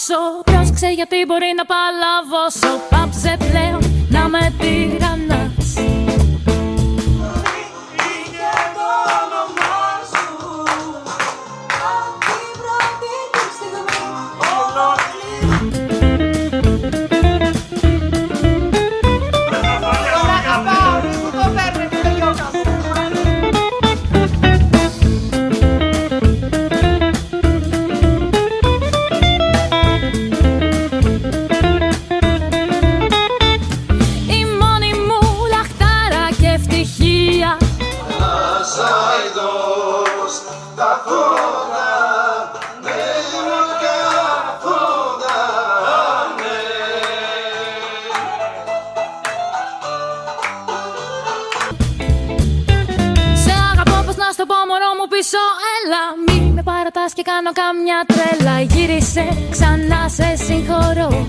τόσο. Πρόσεξε γιατί μπορεί να παλαβώσω. Πάψε πλέον να με τυραννάς. Έλα, μη με παρατάς και κάνω καμιά τρέλα. Γύρισε ξανά, σε συγχωρώ.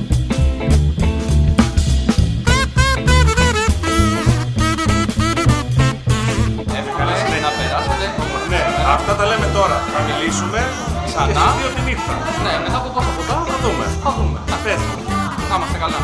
Εύκολα να περάσετε. Ναι, αυτά τα λέμε τώρα. Θα μιλήσουμε ξανά. Και στις 2 τη νύχτα. Ναι, μετά από πόσα ποτά θα δούμε. Θα δούμε. Πες. Να είμαστε καλά.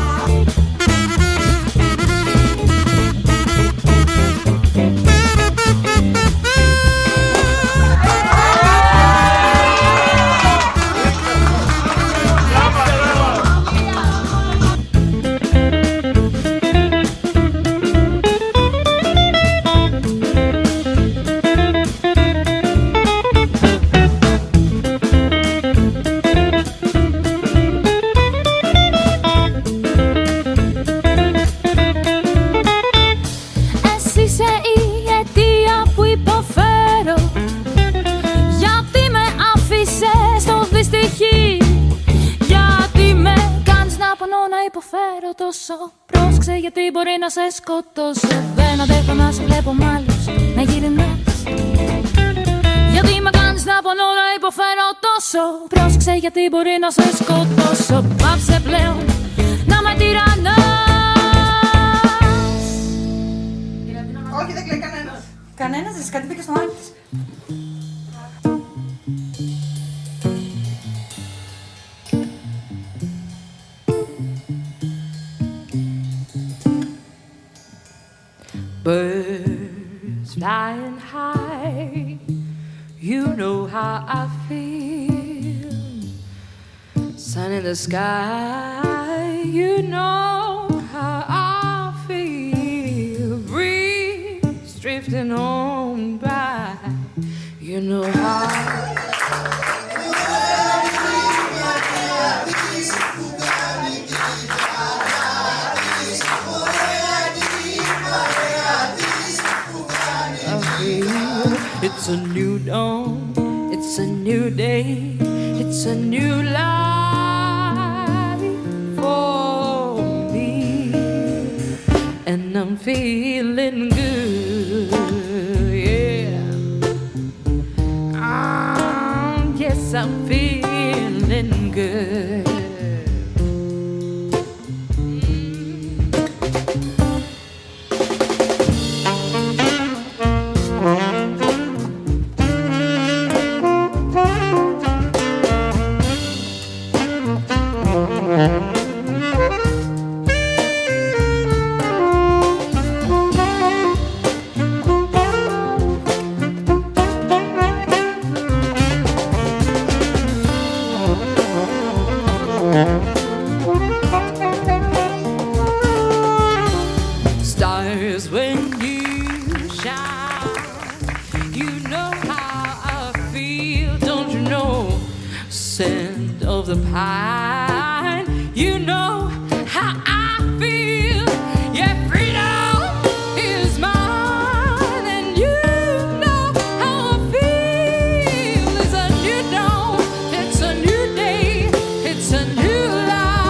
Πρόσεξε γιατί μπορεί να σε σκοτώσω. Δεν αντέχω να σε βλέπω μ' άλλους να γυρνάς. Γιατί με κάνεις να πονώ, να υποφέρω τόσο. Πρόσεξε γιατί μπορεί να σε σκοτώσω. Πάψε πλέον να με τυραννάς. Όχι, δεν κλαίει κανένας. Κανένας, δεν κάτι μπήκε στο μάτι της. Birds flying high, you know how I feel. Sun in the sky, you know how I feel. Breeze drifting on by, you know how. It's a new dawn, it's a new day, it's a new life for me. And I'm feeling good, yeah. Yes, I'm feeling good. Stars when you shine, you know how I feel, don't you know? Scent of the pine, you know how I feel. Yeah, freedom is mine, and you know how I feel. It's a new dawn, it's a new day, it's a new life.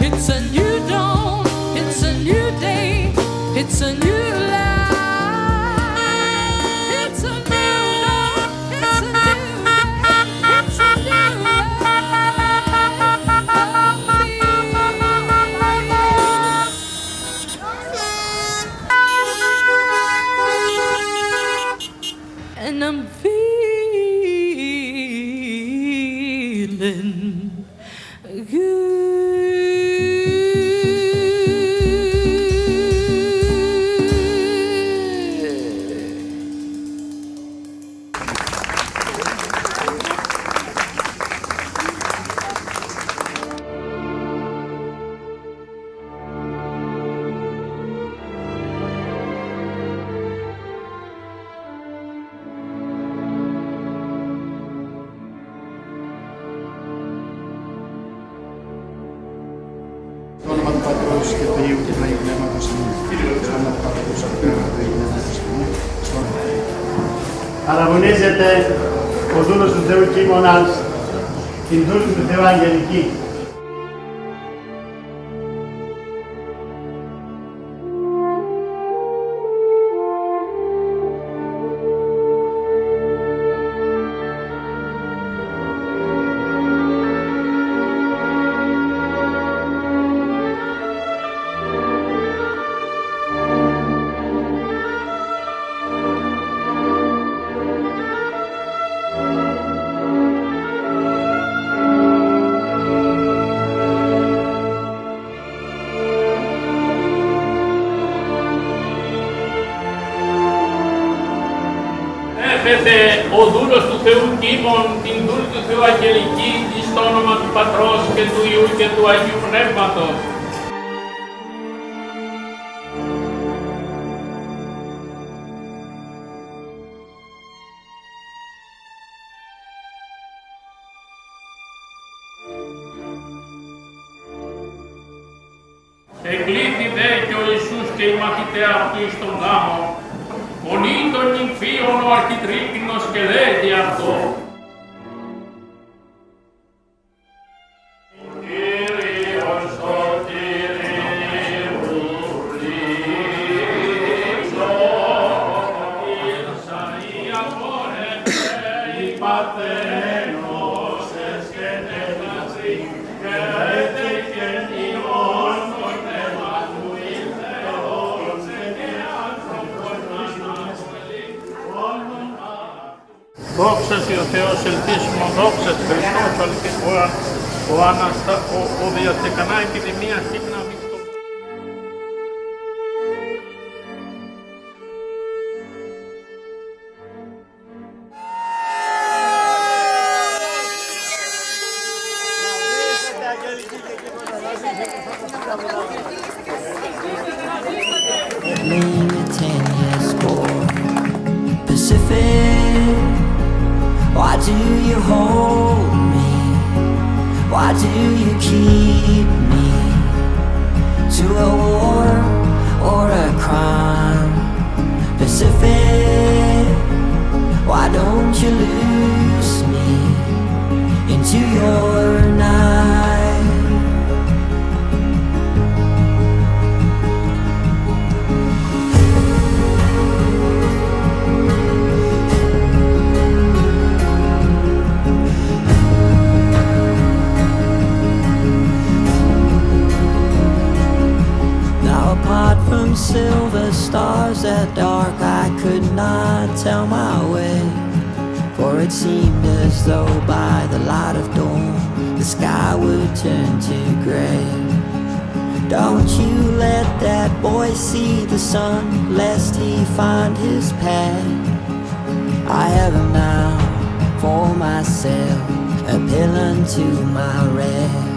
It's a new dawn, it's a new day, it's a new life. It's a new dawn, it's a new day, it's a new life. feeling Το όνομα του Πατρός και του Υιού και του Αγίου Πνεύματος. Στο όνομα του Πατρός και του Αγίου Πνεύματος. Αραβωνίζεται ο δούλος του Θεού Κίμωνας, την δούλη του Θεού Αγγελική. Έφερε ο δούλος του Θεού Κίμων την δούλη του Θεού Αγγελική στο όνομα του Πατρός και του Υιού και του Αγίου Πνεύματος. Εκλήθη δε και ο Ιησούς και οι μαθητές αυτού εις τον γάμο, φωνή των νυμφίων ο αρχιτρίκνος και λέγει αυτό. Κύριος σωτηρίου λύσω, ήρσα η απόρρευσε η παθένωσες και τελασί, και τεκενιών το θέμα του ήλθεωσε και άνθρωπος δόξα σοι ο Θεός ελπίσιμο, δόξα σοι Χριστός, ο διατεκανά επιδημία σύμνα μίκτο. Playing a 10-year score. Pacific, why do you hold me? Why do you keep me to a war or a crime? Pacific, why don't you lose me into your night? Apart from silver stars that dark, I could not tell my way. For it seemed as though by the light of dawn the sky would turn to grey. Don't you let that boy see the sun, lest he find his path. I have him now for myself, a pill unto my wrath.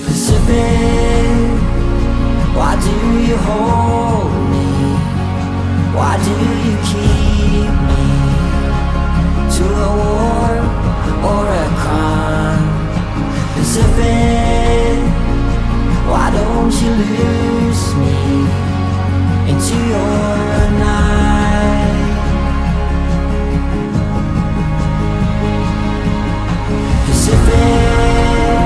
Pacific, why do you hold me? Why do you keep me to a war or a crime? Pacific, why don't you lose me into your night? Pacific,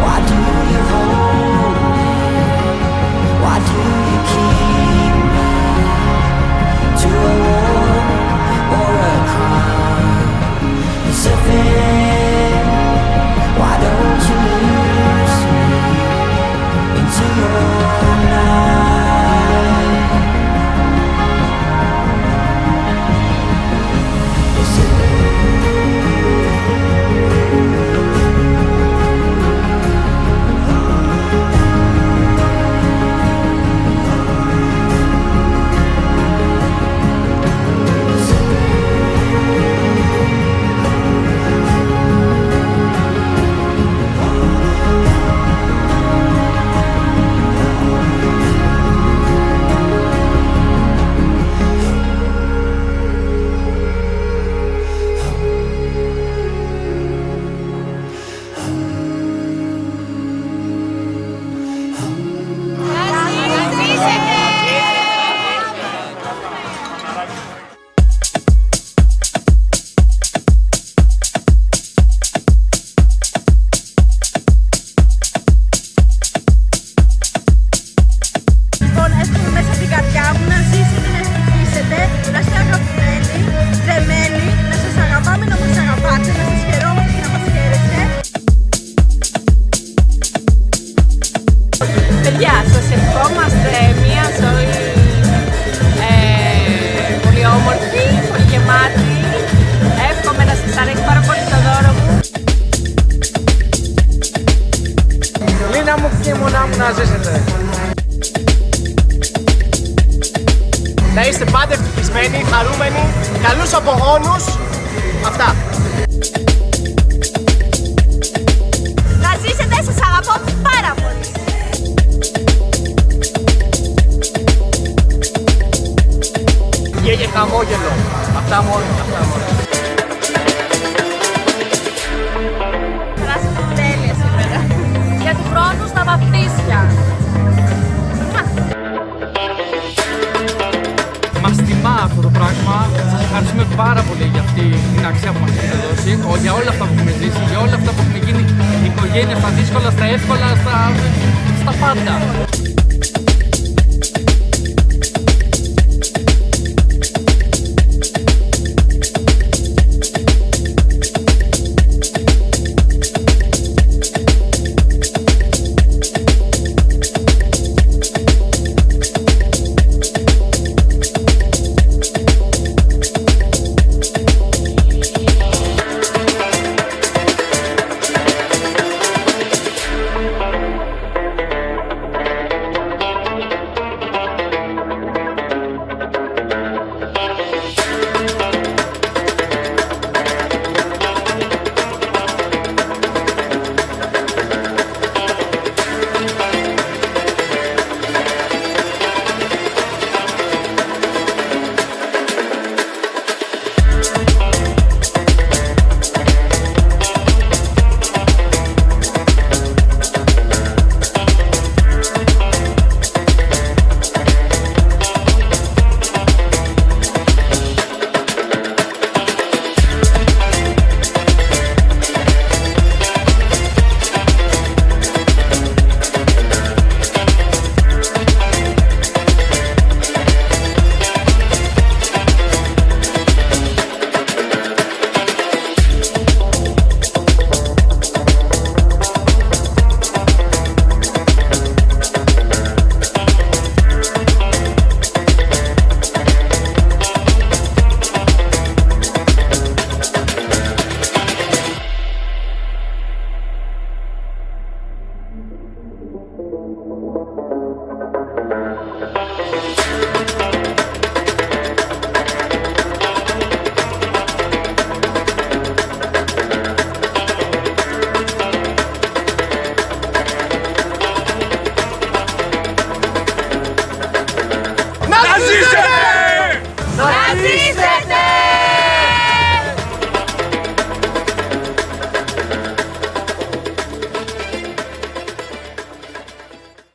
why do you hold me? Why do you keep me to a war or a crime? Pacific, ευχόμαστε μια ζωή πολύ όμορφη, πολύ γεμάτη. Εύχομαι να σας αρέσει πάρα πολύ το δώρο μου. Λίνα μου και μονά μου να ζήσετε. Να είστε πάντα ευτυχισμένοι, χαρούμενοι, καλούς απογόνους. Αυτά. Να ζήσετε, σας αγαπώ πάρα πολύ. Υγεία και χαμόγελο. Αυτά μόνο, αυτά μόνο. Περάσαμε τέλεια σήμερα. Για του χρόνου στα βαφτίσια. Μας τιμά αυτό το πράγμα. Σας ευχαριστούμε πάρα πολύ για αυτή την αξία που μας έχετε δώσει, για όλα αυτά που έχουμε ζήσει, για όλα αυτά που έχουμε γίνει οικογένεια, στα δύσκολα, στα εύκολα, στα πάντα.